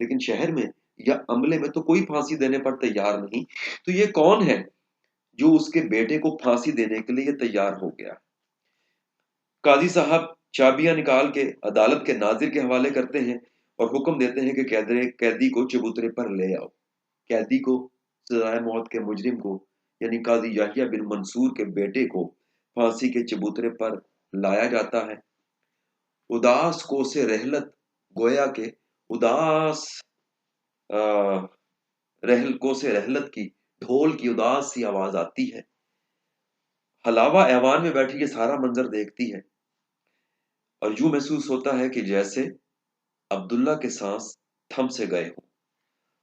لیکن شہر میں یا عملے میں تو کوئی پھانسی دینے پر تیار نہیں. تو یہ کون ہے جو اس کے بیٹے کو پھانسی دینے کے لیے تیار ہو گیا؟ قاضی صاحب چابیاں نکال کے عدالت کے ناظر کے حوالے کرتے ہیں اور حکم دیتے ہیں کہ قیدی کو چبوترے پر لے آؤ. قیدی کو، سزائے موت کے مجرم کو، یعنی قاضی یحییٰ بن منصور کے بیٹے کو پھانسی کے چبوترے پر لایا جاتا ہے. اداس کو سے رحلت، گویا کہ اداس کو سے رحلت کی ڈھول کی اداس سی آواز آتی ہے. حلاوہ ایوان میں بیٹھی یہ سارا منظر دیکھتی ہے اور یوں محسوس ہوتا ہے کہ جیسے عبداللہ کے سانس تھم سے گئے ہوں.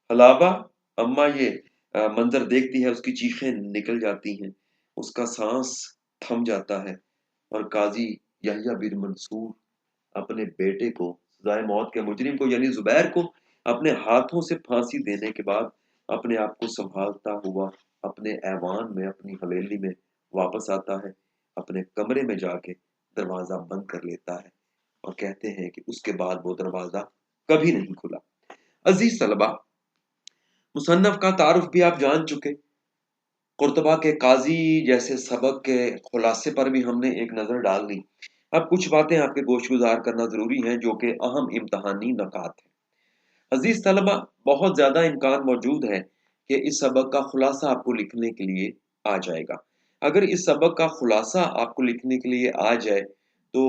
حلابہ اما یہ منظر دیکھتی ہے، اس کی چیخیں نکل جاتی ہیں، اس کا سانس تھم جاتا ہے اور قاضی یحییٰ بن منصور اپنے بیٹے کو، سزائے موت کے مجرم کو یعنی زبیر کو، اپنے ہاتھوں سے پھانسی دینے کے بعد اپنے آپ کو سنبھالتا ہوا اپنے ایوان میں، اپنی حویلی میں واپس آتا ہے، اپنے کمرے میں جا کے دروازہ بند کر لیتا ہے اور کہتے ہیں کہ اس کے بعد وہ دروازہ کبھی نہیں کھلا. عزیز طلبہ، مصنف کا تعارف بھی آپ جان چکے. قرطبہ کے قاضی جیسے سبق کے خلاصے پر بھی ہم نے ایک نظر ڈال لی. اب کچھ باتیں آپ کے گوش گزار کرنا ضروری ہیں جو کہ اہم امتحانی نکات ہیں. عزیز طلبہ، بہت زیادہ امکان موجود ہے کہ اس سبق کا خلاصہ آپ کو لکھنے کے لیے آ جائے گا. اگر اس سبق کا خلاصہ آپ کو لکھنے کے لیے آ جائے تو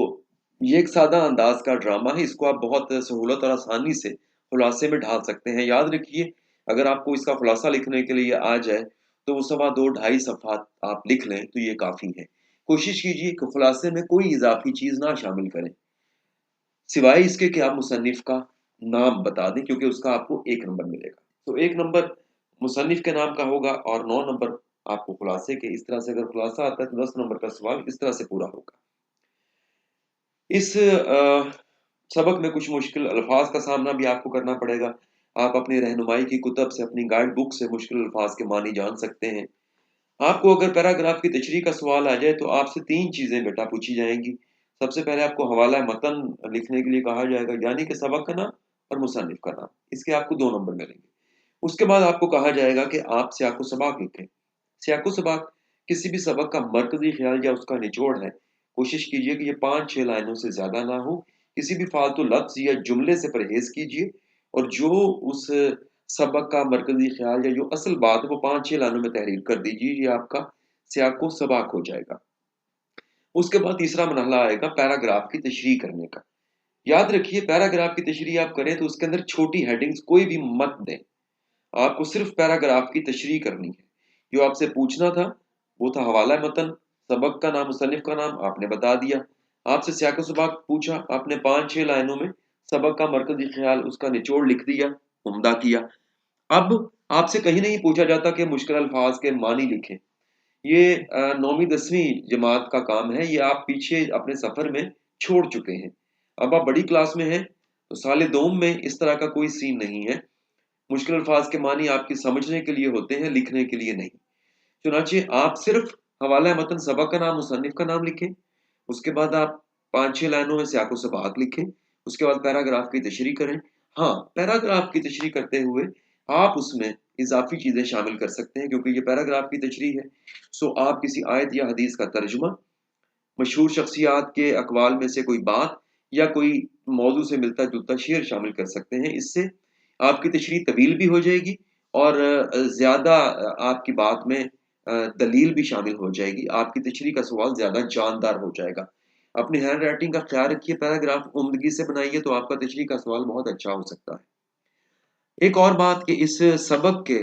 یہ ایک سادہ انداز کا ڈرامہ ہے، اس کو آپ بہت سہولت اور آسانی سے خلاصے میں ڈھال سکتے ہیں. یاد رکھیے، اگر آپ کو اس کا خلاصہ لکھنے کے لیے آ جائے تو وہ 2.25 صفحات آپ لکھ لیں تو یہ کافی ہے. کوشش کیجیے کہ خلاصے میں کوئی اضافی چیز نہ شامل کریں، سوائے اس کے کہ آپ مصنف کا نام بتا دیں، کیونکہ اس کا آپ کو 1 نمبر ملے گا. تو 1 نمبر مصنف کے نام کا ہوگا اور 9 نمبر آپ کو خلاصے کے. اس طرح سے اگر خلاصہ آتا ہے تو 10 نمبر کا سوال اس طرح سے پورا ہوگا. اس سبق میں کچھ مشکل الفاظ کا سامنا بھی آپ کو کرنا پڑے گا. آپ اپنی رہنمائی کی کتب سے، اپنی گائیڈ بک سے مشکل الفاظ کے معنی جان سکتے ہیں. آپ کو اگر پیراگراف کی تشریح کا سوال آ جائے تو آپ سے 3 چیزیں بیٹا پوچھی جائیں گی. سب سے پہلے آپ کو حوالہ متن لکھنے کے لیے کہا جائے گا، یعنی کہ سبق کا نام اور مصنف کا نام. اس کے آپ کو 2 نمبر ملیں گے. اس کے بعد آپ کو کہا جائے گا کہ آپ سیاق و سباق لکھیں. سیاق و سباق کسی بھی سبق کا مرکزی خیال یا اس کا نچوڑ ہے. کوشش کیجیے کہ یہ 5-6 لائنوں سے زیادہ نہ ہو. کسی بھی فالتو لفظ یا جملے سے پرہیز کیجیے اور جو اس سبق کا مرکزی خیال یا جو اصل بات ہے وہ 5-6 لائنوں میں تحریر کر دیجیے. یہ آپ کا سیاق و سباق ہو جائے گا. اس کے بعد تیسرا مرحلہ آئے گا پیراگراف کی تشریح کرنے کا. یاد رکھیے، پیراگراف کی تشریح آپ کریں تو اس کے اندر چھوٹی ہیڈنگز کوئی بھی مت دیں. آپ کو صرف پیراگراف کی تشریح کرنی ہے. جو آپ سے پوچھنا تھا وہ تھا حوالہ متن، سبق کا نام، مصنف کا نام آپ نے بتا دیا. آپ سے سیاق و سباق پوچھا، آپ نے 5-6 لائنوں میں سبق کا مرکزی خیال، اس کا نچوڑ لکھ دیا، عمدہ کیا. اب آپ سے کہیں نہیں پوچھا جاتا کہ مشکل الفاظ کے معنی لکھیں. یہ 9ویں 10ویں جماعت کا کام ہے، یہ آپ پیچھے اپنے سفر میں چھوڑ چکے ہیں. اب آپ بڑی کلاس میں ہیں تو سال دوم میں اس طرح کا کوئی سین نہیں ہے. مشکل الفاظ کے معنی آپ کی سمجھنے کے لیے ہوتے ہیں، لکھنے کے لیے نہیں. چنانچہ آپ صرف حوالہ متن، سبق کا نام، مصنف کا نام لکھیں. اس کے بعد آپ 5-6 لائنوں میں سیاق و سباق لکھیں. اس کے بعد پیراگراف کی تشریح کریں. ہاں، پیراگراف کی تشریح کرتے ہوئے آپ اس میں اضافی چیزیں شامل کر سکتے ہیں کیونکہ یہ پیراگراف کی تشریح ہے. سو آپ کسی آیت یا حدیث کا ترجمہ، مشہور شخصیات کے اقوال میں سے کوئی بات یا کوئی موضوع سے ملتا جلتا شعر شامل کر سکتے ہیں. اس سے آپ کی تشریح طویل بھی ہو جائے گی اور زیادہ آپ کی بات میں دلیل بھی شامل ہو جائے گی. آپ کی تشریح کا سوال زیادہ جاندار ہو جائے گا. اپنی ہینڈ رائٹنگ کا خیال رکھیے، پیراگراف عمدگی سے بنائیے تو آپ کا تشریح کا سوال بہت اچھا ہو سکتا ہے. ایک اور بات کہ اس سبق کے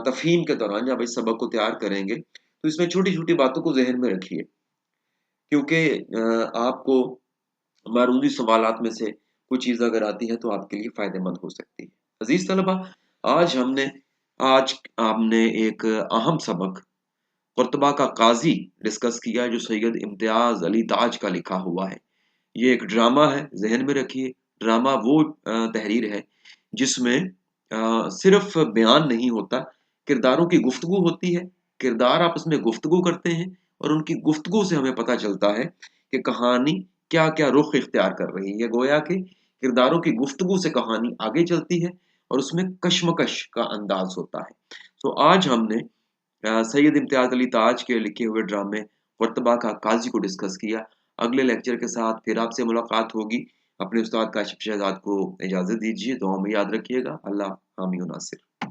تفہیم کے دوران جب اس سبق کو تیار کریں گے تو اس میں چھوٹی چھوٹی باتوں کو ذہن میں رکھیے، کیونکہ آپ کو معروضی سوالات میں سے کوئی چیز اگر آتی ہے تو آپ کے لیے فائدہ مند ہو سکتی ہے. عزیز طلبہ، آج آپ نے ایک اہم سبق قرطبہ کا قاضی ڈسکس کیا جو سید امتیاز علی تاج کا لکھا ہوا ہے. یہ ایک ڈرامہ ہے، ذہن میں رکھیے. ڈرامہ وہ تحریر ہے جس میں صرف بیان نہیں ہوتا، کرداروں کی گفتگو ہوتی ہے. کردار آپس میں گفتگو کرتے ہیں اور ان کی گفتگو سے ہمیں پتہ چلتا ہے کہ کہانی کیا کیا رخ اختیار کر رہی ہے. گویا کہ کرداروں کی گفتگو سے کہانی آگے چلتی ہے اور اس میں کشمکش کا انداز ہوتا ہے۔ تو آج ہم نے سید امتیاز علی تاج کے لکھے ہوئے ڈرامے مرتبہ کا قاضی کو ڈسکس کیا۔ اگلے لیکچر کے ساتھ پھر آپ سے ملاقات ہوگی۔ اپنے استاد کاشف شہزاد کو اجازت دیجیے، دعاؤں میں یاد رکھیے گا۔ اللہ حامی و ناصر۔